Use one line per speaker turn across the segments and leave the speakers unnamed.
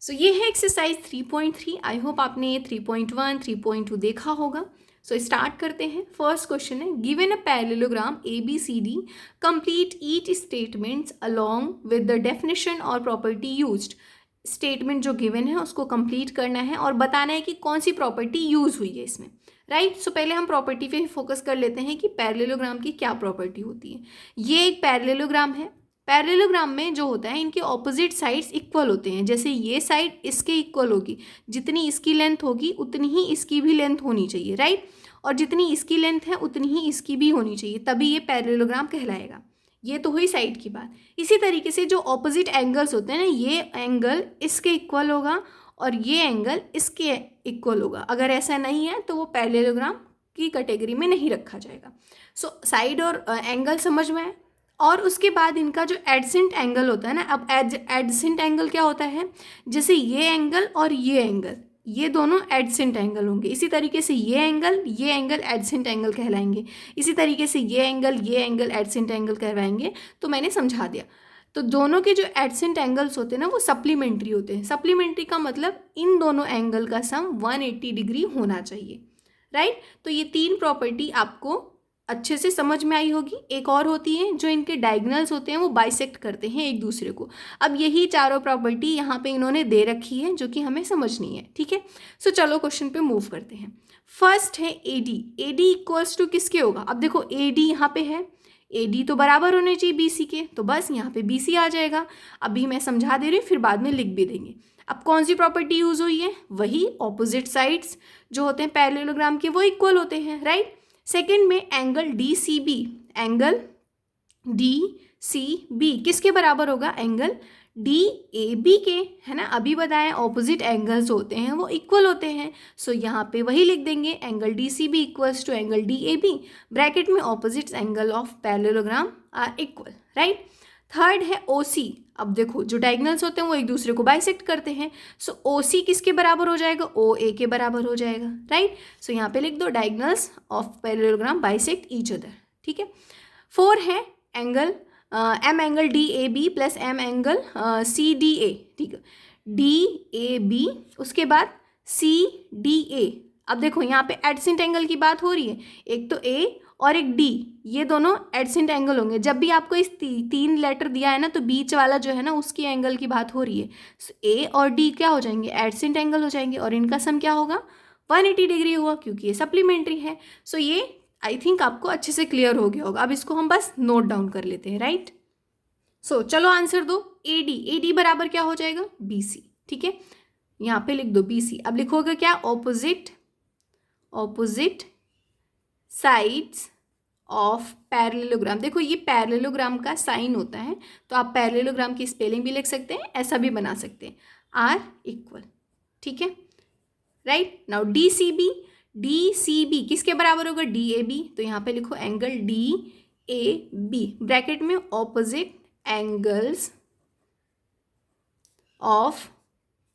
सो ये है exercise 3.3। I hope आपने 3.1 3.2 देखा होगा। सो स्टार्ट करते हैं। फर्स्ट क्वेश्चन है, given a parallelogram ABCD, complete each statements along with the definition और प्रॉपर्टी यूज्ड। स्टेटमेंट जो गिवन है उसको कंप्लीट करना है और बताना है कि कौन सी प्रॉपर्टी यूज हुई है इसमें, राइट। सो पहले हम प्रॉपर्टी पे फोकस कर लेते हैं कि पैरेललोग्राम की क्या प्रॉपर्टी होती है। ये एक पैरेललोग्राम है। पैरेललोग्राम में जो होता है इनके ऑपोजिट साइड्स इक्वल होते हैं। जैसे ये साइड इसके इक्वल होगी, जितनी इसकी लेंथ होगी उतनी ही इसकी भी लेंथ होनी चाहिए, राइट। और जितनी इसकी लेंथ है उतनी ही इसकी भी होनी चाहिए, तभी ये पैरेललोग्राम कहलाएगा। ये तो हुई साइड की बात। इसी तरीके से जो ऑपोजिट एंगल्स होते हैं ना, ये एंगल इसके इक्वल होगा और ये एंगल इसके इक्वल होगा। अगर ऐसा नहीं है तो वो पैरेललोग्राम की कैटेगरी में नहीं रखा जाएगा। सो साइड और एंगल समझ में आए। और उसके बाद इनका जो एडसेंट एंगल होता है ना, अब एडसेंट एंगल क्या होता है, जैसे ये एंगल और ये एंगल, ये दोनों एडसेंट एंगल होंगे। इसी तरीके से ये एंगल एडसेंट एंगल कहलाएंगे। इसी तरीके से ये एंगल एडसेंट एंगल कहलाएंगे। तो मैंने समझा दिया। तो दोनों के जो एडसेंट एंगल्स होते हैं ना वो सप्लीमेंट्री होते हैं। सप्लीमेंट्री का मतलब इन दोनों एंगल का सम 180 डिग्री होना चाहिए, राइट। तो ये तीन प्रॉपर्टी आपको अच्छे से समझ में आई होगी। एक और होती है, जो इनके डायगोनल्स होते हैं वो बाइसेक्ट करते हैं एक दूसरे को। अब यही चारों प्रॉपर्टी यहाँ पे इन्होंने दे रखी है जो कि हमें समझनी है, ठीक है। सो चलो क्वेश्चन पे मूव करते हैं। फर्स्ट है AD इक्वल्स टू किसके होगा। अब देखो AD यहाँ पे है, AD तो बराबर होने चाहिए BC के, तो बस यहाँ पे BC आ जाएगा। अभी मैं समझा दे रही हूँ, फिर बाद में लिख भी देंगे। अब कौन सी प्रॉपर्टी यूज हुई है, वही ऑपोजिट साइड्स जो होते हैं पैरेललोग्राम के वो इक्वल होते हैं, राइट। सेकेंड में एंगल DCB किसके बराबर होगा, एंगल DAB के, है ना। अभी बताएं ऑपोजिट एंगल्स होते हैं वो इक्वल होते हैं। सो यहाँ पे वही लिख देंगे, angle DCB equals to angle DAB, bracket में opposite angle of parallelogram are equal, right. Third है OC। अब देखो जो डायगोनल्स होते हैं वो एक दूसरे को बाइसेक्ट करते हैं। सो OC किसके बराबर हो जाएगा, OA के बराबर हो जाएगा, राइट। सो यहाँ पे लिख दो, diagonals of parallelogram bisect each other, ठीक है। 4 है angle M angle DAB plus M angle CDA, ठीक है। DAB उसके बाद CDA। अब देखो यहाँ पे एडसेंट एंगल की बात हो रही है, एक तो A और एक D, ये दोनों एडसेंट एंगल होंगे। जब भी आपको इस तीन लेटर दिया है ना, तो बीच वाला जो है ना उसकी एंगल की बात हो रही है। So, A और D क्या हो जाएंगे, एडसेंट एंगल हो जाएंगे, और इनका सम क्या होगा, 180 डिग्री होगा, क्योंकि ये सप्लीमेंट्री है। सो ये आई थिंक आपको अच्छे से क्लियर हो गया होगा। अब इसको हम बस नोट डाउन कर लेते हैं, राइट। सो चलो आंसर दो। AD बराबर क्या हो जाएगा, BC, ठीक है। यहाँ पे लिख दो BC। अब लिखोगे क्या, ऑपोजिट साइड्स ऑफ पैरेललोग्राम। देखो ये पैरेललोग्राम का साइन होता है, तो आप पैरेललोग्राम की स्पेलिंग भी लिख सकते हैं, ऐसा भी बना सकते हैं, आर इक्वल, ठीक है, राइट। नाउ DCB किसके बराबर होगा, DAB। तो यहाँ पे लिखो एंगल DAB, ब्रैकेट में opposite angles of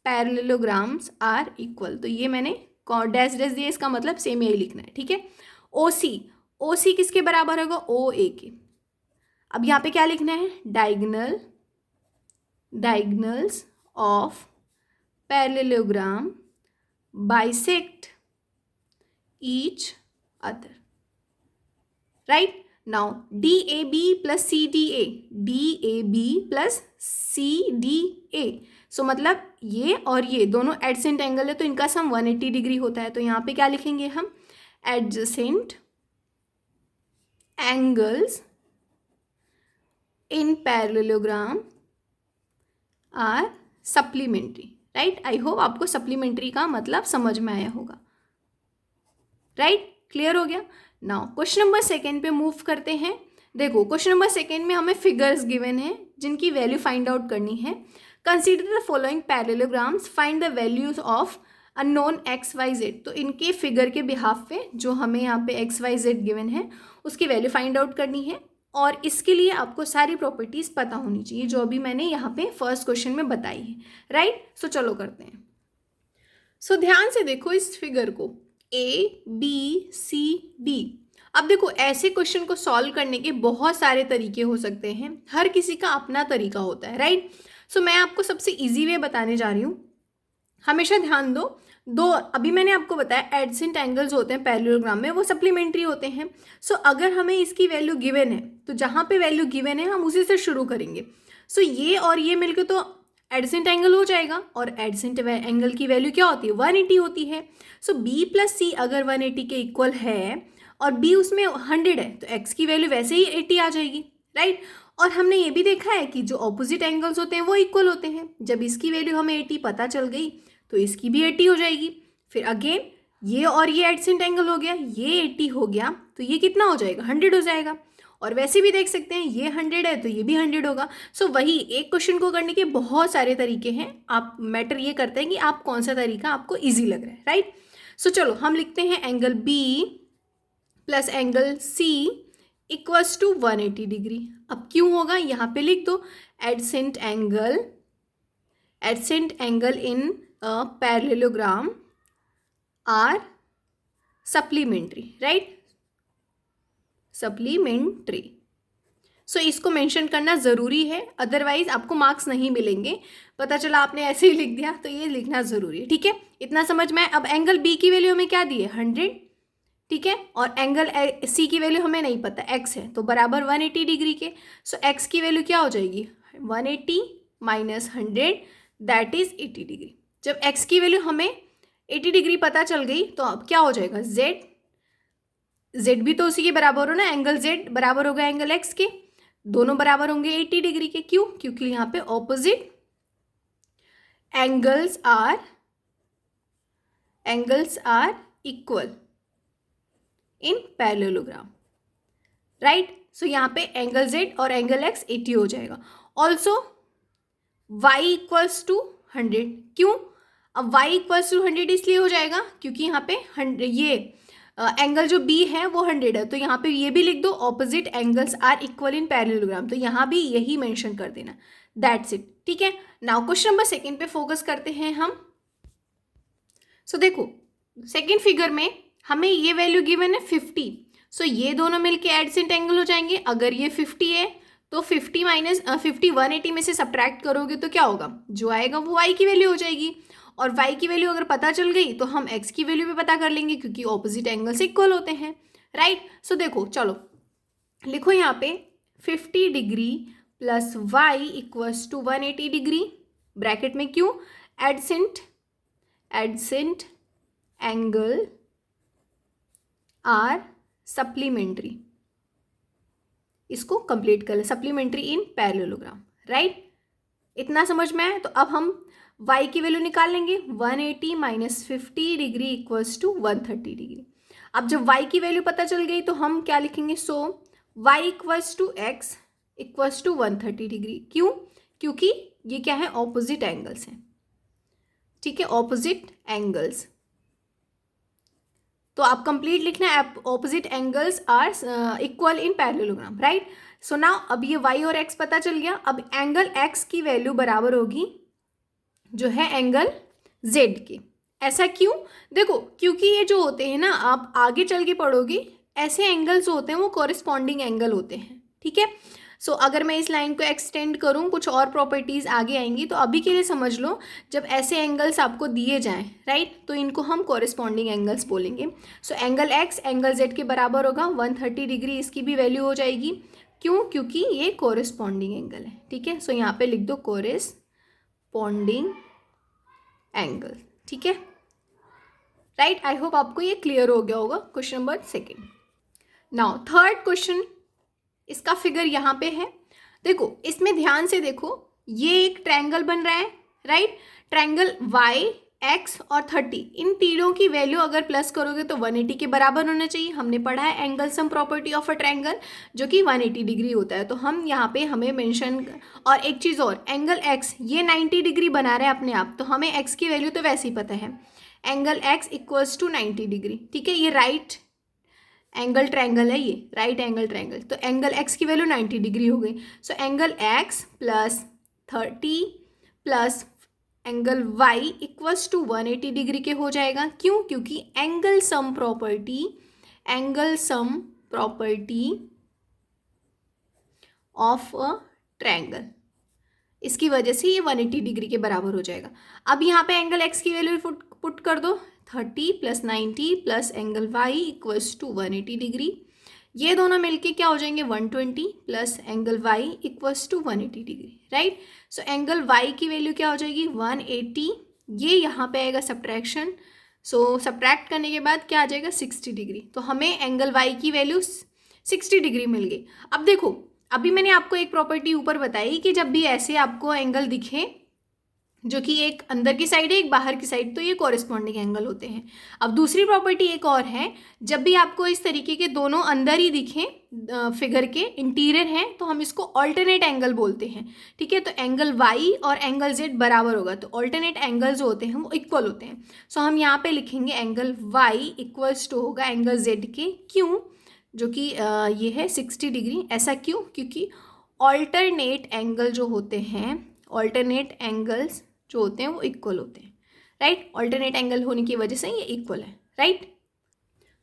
parallelograms are equal. तो ये मैंने डैश दिया, इसका मतलब सेम यही लिखना है, ठीक है। OC किसके बराबर होगा, OA के। अब यहाँ पे क्या लिखना है, diagonals of parallelogram bisect each other, right. Now DAB plus CDA। सो मतलब ये और ये दोनों एडसेंट एंगल है, तो इनका सम 180 डिग्री होता है। तो यहाँ पे क्या लिखेंगे हम, adjacent angles in parallelogram are supplementary, right. I hope आपको सप्लीमेंट्री का मतलब समझ में आया होगा, राइट, क्लियर हो गया। नाउ क्वेश्चन नंबर 2 पे मूव करते हैं। देखो क्वेश्चन नंबर 2 में हमें फिगर्स गिवन है जिनकी वैल्यू फाइंड आउट करनी है। Consider the following parallelograms, find the values of unknown XYZ। तो इनके फिगर के बिहाफ पे जो हमें यहाँ पे XYZ गिवन है उसकी वैल्यू फाइंड आउट करनी है, और इसके लिए आपको सारी प्रॉपर्टीज पता होनी चाहिए जो अभी मैंने यहाँ पे फर्स्ट क्वेश्चन में बताई है, राइट। सो चलो करते हैं। सो ध्यान से देखो इस फिगर को, ABCD। अब देखो ऐसे क्वेश्चन को सॉल्व करने के बहुत सारे तरीके हो सकते हैं, हर किसी का अपना तरीका होता है, राइट। सो मैं आपको सबसे इजी वे बताने जा रही हूँ। हमेशा ध्यान दो, दो अभी मैंने आपको बताया एडजेसेंट एंगल्स होते हैं पैरेललोग्राम में, वो सप्लीमेंट्री होते हैं। सो अगर हमें इसकी वैल्यू गिवन है तो जहाँ पे वैल्यू गिवन है हम उसी से शुरू करेंगे। सो ये और ये मिलकर तो एडजेसेंट एंगल हो जाएगा, और एडजेसेंट एंगल की वैल्यू क्या होती है, 180 होती है। सो बी प्लस सी अगर 180 के इक्वल है और बी उसमें 100 है तो एक्स की वैल्यू वैसे ही 80 आ जाएगी, राइट। और हमने ये भी देखा है कि जो ऑपोजिट एंगल्स होते हैं वो इक्वल होते हैं। जब इसकी वैल्यू हमें 80 पता चल गई तो इसकी भी 80 हो जाएगी। फिर अगेन ये और ये एडजेसेंट एंगल हो गया, ये 80 हो गया तो ये कितना हो जाएगा, 100 हो जाएगा। और वैसे भी देख सकते हैं ये 100 है तो ये भी 100 होगा। सो वही एक क्वेश्चन को करने के बहुत सारे तरीके हैं, आप मैटर ये करते हैं कि आप कौन सा तरीका आपको ईजी लग रहा है, राइट। सो चलो हम लिखते हैं angle B plus angle C equals to 180 degree. अब क्यों होगा यहाँ पे लिख दो, adjacent angle in parallelogram are supplementary, right, supplementary. So इसको मेंशन करना ज़रूरी है, अदरवाइज आपको मार्क्स नहीं मिलेंगे। पता चला आपने ऐसे ही लिख दिया, तो ये लिखना ज़रूरी है, ठीक है, इतना समझ में। अब एंगल बी की वैल्यू हमें क्या दी है, 100, ठीक है, और एंगल सी की वैल्यू हमें नहीं पता, एक्स है तो बराबर 180 डिग्री के। सो एक्स की वैल्यू क्या हो जाएगी, 180 माइनस 100 दैट इज 80 डिग्री। जब एक्स की वैल्यू हमें 80 डिग्री पता चल गई तो अब क्या हो जाएगा, जेड भी तो उसी के बराबर हो ना, एंगल जेड बराबर होगा एंगल एक्स के, दोनों बराबर होंगे 80 डिग्री के। क्यों, क्योंकि यहाँ पे opposite angles are equal in parallelogram, right. So यहाँ पे एंगल जेड और एंगल एक्स 80 हो जाएगा। ऑल्सो y इक्वल्स टू 100, क्यों, अब y इक्वल्स टू 100 इसलिए हो जाएगा क्योंकि यहाँ पे 100 ये एंगल जो b है वो 100 है, तो यहाँ पे ये भी लिख दो opposite angles are equal in parallelogram, तो यहाँ भी यही मेंशन कर देना, दैट्स इट, ठीक है। नाउ क्वेश्चन नंबर 2 पे फोकस करते हैं हम। सो देखो सेकेंड फिगर में हमें ये वैल्यू गिवन है 50। सो ये दोनों मिलके एडजेसेंट एंगल हो जाएंगे। अगर ये 50 है तो 50 माइनस 50 180 में से सब्ट्रैक्ट करोगे तो क्या होगा, जो आएगा वो y की वैल्यू हो जाएगी। और y की वैल्यू अगर पता चल गई तो हम x की वैल्यू भी पता कर लेंगे क्योंकि ऑपोजिट एंगल्स इक्वल होते हैं, राइट। सो देखो चलो लिखो यहाँ पे 50 degree plus y equals to 180 degree, bracket में क्यों, एडजेसेंट एंगल आर सप्लीमेंट्री, इसको कंप्लीट कर ले, सप्लीमेंट्री इन पैरेललोग्राम, राइट। इतना समझ में आया। तो अब हम y की वैल्यू निकाल लेंगे, 180 minus 50 degree equals to 130 degree. अब जब y की वैल्यू पता चल गई तो हम क्या लिखेंगे, so y equals to x equals to 130 degree. क्यों, क्योंकि ये क्या है, ऑपोजिट एंगल्स हैं, ठीक है, ऑपोजिट एंगल्स। तो आप कंप्लीट लिखना है, opposite angles are equal in parallelogram, right. So now अब ये y और x पता चल गया। अब एंगल x की वैल्यू बराबर होगी जो है एंगल z के। ऐसा क्यों, देखो क्योंकि ये जो होते हैं ना, आप आगे चल के पढ़ोगे, ऐसे एंगल्स होते हैं वो कॉरेस्पॉन्डिंग एंगल होते हैं, ठीक है। सो अगर मैं इस लाइन को एक्सटेंड करूं, कुछ और प्रॉपर्टीज़ आगे आएंगी, तो अभी के लिए समझ लो जब ऐसे एंगल्स आपको दिए जाएं, राइट, तो इनको हम कॉरेस्पॉन्डिंग एंगल्स बोलेंगे। सो एंगल x एंगल z के बराबर होगा 130 डिग्री, इसकी भी वैल्यू हो जाएगी। क्यों, क्योंकि ये कॉरेस्पॉन्डिंग एंगल है, ठीक है। सो यहाँ पे लिख दो कॉरेस्पॉन्डिंग एंगल, ठीक है, राइट। आई होप आपको ये क्लियर हो गया होगा question number 2। Now third question, इसका फिगर यहाँ पे है। देखो इसमें ध्यान से देखो, ये एक ट्रायंगल बन रहा है, राइट। ट्रायंगल y x और 30, इन तीनों की वैल्यू अगर प्लस करोगे तो 180 के बराबर होना चाहिए। हमने पढ़ा है angle sum property of a triangle जो कि 180 डिग्री होता है। तो हम यहाँ पे हमें मेंशन, और एक चीज़ और, एंगल x ये 90 डिग्री बना रहा है अपने आप, तो हमें x की वैल्यू तो वैसे ही पता है, angle x equals to 90 degree, ठीक है। ये राइट एंगल ट्रायंगल है, ये राइट एंगल ट्रायंगल, तो एंगल x की वैल्यू 90 डिग्री हो गई। So angle x plus 30 plus angle y equals to 180 degree के हो जाएगा। क्यों, क्योंकि angle sum property of a triangle इसकी वजह से ये 180 डिग्री के बराबर हो जाएगा। अब यहाँ पे एंगल एक्स की वैल्यू पुट कर दो, 30 + 90 plus angle y equals to 180 degree. ये दोनों मिलके क्या हो जाएंगे 120 plus angle y equals to 180 degree, right. So angle y की वैल्यू क्या हो जाएगी 180, ये यहाँ पे आएगा सब्ट्रैक्शन, सो सब्ट्रैक्ट करने के बाद क्या आ जाएगा 60 डिग्री। तो हमें एंगल वाई की वैल्यू 60 डिग्री मिल गई। अब देखो, अभी मैंने आपको एक प्रॉपर्टी ऊपर बताई कि जब भी ऐसे आपको एंगल दिखे जो कि एक अंदर की साइड है एक बाहर की साइड, तो ये कॉरेस्पॉन्डिंग एंगल होते हैं। अब दूसरी प्रॉपर्टी एक और है, जब भी आपको इस तरीके के दोनों अंदर ही दिखें फिगर के इंटीरियर हैं, तो हम इसको ऑल्टरनेट एंगल बोलते हैं, ठीक है। तो एंगल वाई और एंगल जेड बराबर होगा, तो ऑल्टरनेट एंगल जो होते हैं वो इक्वल होते हैं। सो हम यहाँ पे लिखेंगे एंगल वाई इक्वल्स टू होगा एंगल जेड के, क्यों, जो कि ये है 60 डिग्री। ऐसा क्यों, क्योंकि ऑल्टरनेट एंगल जो होते हैं, ऑल्टरनेट एंगल्स जो होते हैं वो इक्वल होते हैं, राइट। ऑल्टरनेट एंगल होने की वजह से ये इक्वल है, right.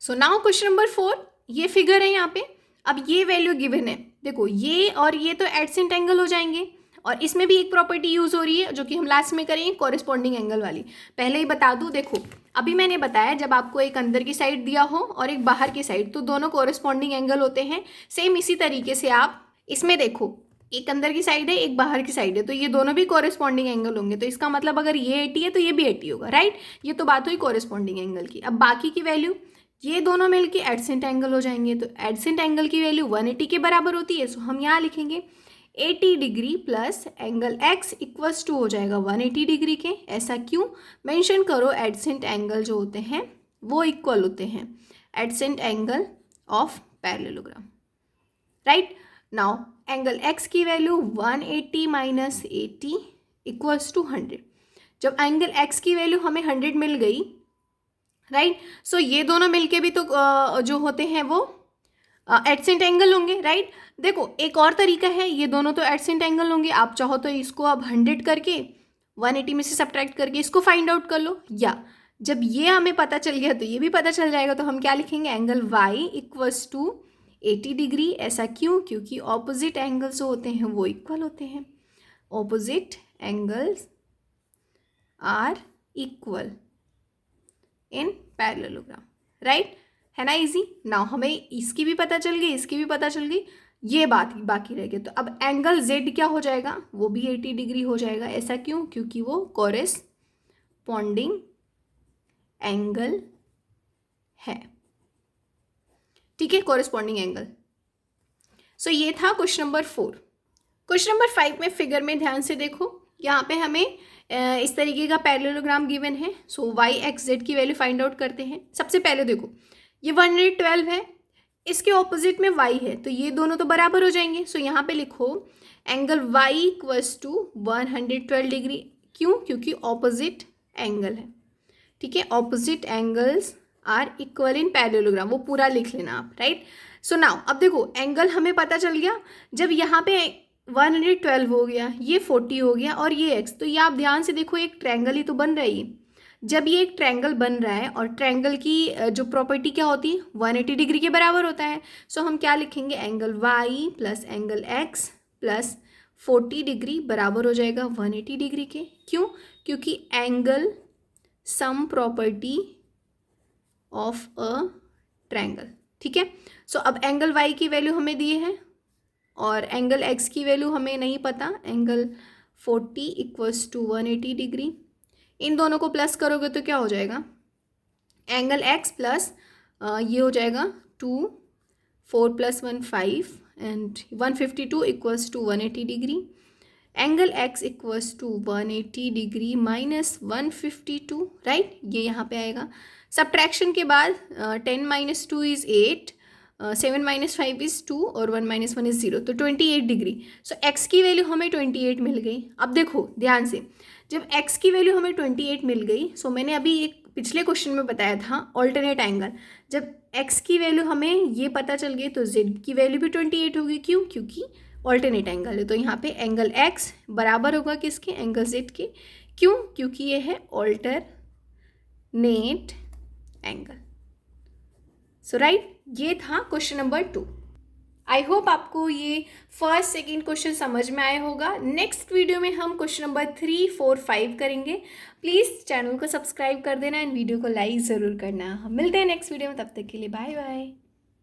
So now question number 4, ये फिगर है यहाँ पे। अब ये वैल्यू गिवन है, देखो ये और ये तो एडसेंट एंगल हो जाएंगे, और इसमें भी एक प्रॉपर्टी यूज हो रही है जो कि हम लास्ट में करेंगे, कॉरेस्पॉन्डिंग एंगल वाली। पहले ही बता दूं, देखो अभी मैंने बताया जब आपको एक अंदर की साइड दिया हो और एक बाहर की साइड, तो दोनों कॉरेस्पॉन्डिंग एंगल होते हैं। सेम इसी तरीके से आप इसमें देखो, एक अंदर की साइड है एक बाहर की साइड है, तो ये दोनों भी कॉरेस्पॉन्डिंग एंगल होंगे। तो इसका मतलब अगर ये 80 है तो ये भी 80 होगा, राइट। ये तो बात हुई कॉरेस्पॉन्डिंग एंगल की। अब बाकी की वैल्यू, ये दोनों मिलके एडसेंट एंगल हो जाएंगे, तो एडसेंट एंगल की वैल्यू 180 के बराबर होती है। सो हम यहाँ लिखेंगे 80 degree plus angle x equals to हो जाएगा 180 डिग्री के। ऐसा क्यों, मेंशन करो एडसेंट एंगल जो होते हैं वो इक्वल होते हैं AdSense angle of parallelogram, right. Now angle x की वैल्यू 180 माइनस 80 इक्वल्स टू 100। जब एंगल एक्स की वैल्यू हमें 100 मिल गई, राइट, सो ये दोनों मिलके भी तो जो होते हैं वो एडसेंट एंगल होंगे, राइट। देखो एक और तरीका है, ये दोनों तो एडसेंट एंगल होंगे, आप चाहो तो इसको अब 100 करके 180 में से सब्ट्रैक्ट करके इसको फाइंड आउट कर लो, या जब ये हमें पता चल गया तो ये भी पता चल जाएगा। तो हम क्या लिखेंगे angle y equals to 80 degree. ऐसा क्यों, क्योंकि ऑपोजिट एंगल्स जो होते हैं वो इक्वल होते हैं। Opposite angles are equal in parallelogram, right, है ना इजी। नाउ हमें इसकी भी पता चल गई, इसकी भी पता चल गई, ये बात बाकी रह गई। तो अब एंगल जेड क्या हो जाएगा, वो भी 80 डिग्री हो जाएगा। ऐसा क्यों, क्योंकि वो कॉरेस्पॉन्डिंग एंगल है, ठीक है, कॉरेस्पॉन्डिंग एंगल। सो ये था क्वेश्चन नंबर 4। क्वेश्चन नंबर 5 में फिगर में ध्यान से देखो, यहाँ पे हमें इस तरीके का पैरेललोग्राम गिवन है। सो वाई एक्स जेड की वैल्यू फाइंड आउट करते हैं। सबसे पहले देखो ये 112 है, इसके ऑपोजिट में y है, तो ये दोनों तो बराबर हो जाएंगे। सो यहाँ पे लिखो angle y equals to 112 degree. क्यों, क्योंकि ऑपोजिट एंगल है, ठीक है। Opposite angles are equal in parallelogram, वो पूरा लिख लेना आप, राइट। सो नाउ अब देखो एंगल हमें पता चल गया, जब यहाँ पे 112 हो गया, ये 40 हो गया और ये x, तो ये आप ध्यान से देखो एक ट्रायंगल ही तो बन रहा है। जब ये एक ट्रायंगल बन रहा है और ट्रायंगल की जो प्रॉपर्टी क्या होती है 180 डिग्री के बराबर होता है। सो हम क्या लिखेंगे angle y plus angle x plus 40 degree बराबर हो जाएगा 180 डिग्री के। क्यों, क्योंकि angle sum property of a triangle, ठीक है। सो अब एंगल y की वैल्यू हमें दिए है और एंगल x की वैल्यू हमें नहीं पता। एंगल 40 इक्वल्स टू 180 डिग्री, इन दोनों को प्लस करोगे तो क्या हो जाएगा एंगल x प्लस ये हो जाएगा 2, 4 + 1 5 and 152 equals to 180 degree. Angle x equals to 180 degree minus 152, right, ये यहाँ पे आएगा। सब्ट्रैक्शन के बाद 10 - 2 इज़ 8, 7 - 5 इज़ 2 और 1 - 1 इज़ 0, तो 28 डिग्री। सो x की वैल्यू हमें 28 मिल गई। अब देखो ध्यान से, जब x की वैल्यू हमें 28 मिल गई, सो मैंने अभी एक पिछले क्वेश्चन में बताया था ऑल्टरनेट एंगल, जब x की वैल्यू हमें ये पता चल गई तो z की वैल्यू भी 28 होगी। क्यों, क्योंकि ऑल्टरनेट एंगल है। तो यहाँ पे एंगल x बराबर होगा किसके, एंगल z के। क्यों, क्योंकि ये है ऑल्टरनेट एंगल। सो राइट, ये था क्वेश्चन नंबर 2। आई होप आपको ये फर्स्ट सेकेंड क्वेश्चन समझ में आया होगा। नेक्स्ट वीडियो में हम क्वेश्चन नंबर 3, 4, 5 करेंगे। प्लीज़ चैनल को सब्सक्राइब कर देना एंड वीडियो को लाइक ज़रूर करना। हम मिलते हैं नेक्स्ट वीडियो में, तब तक के लिए बाय बाय।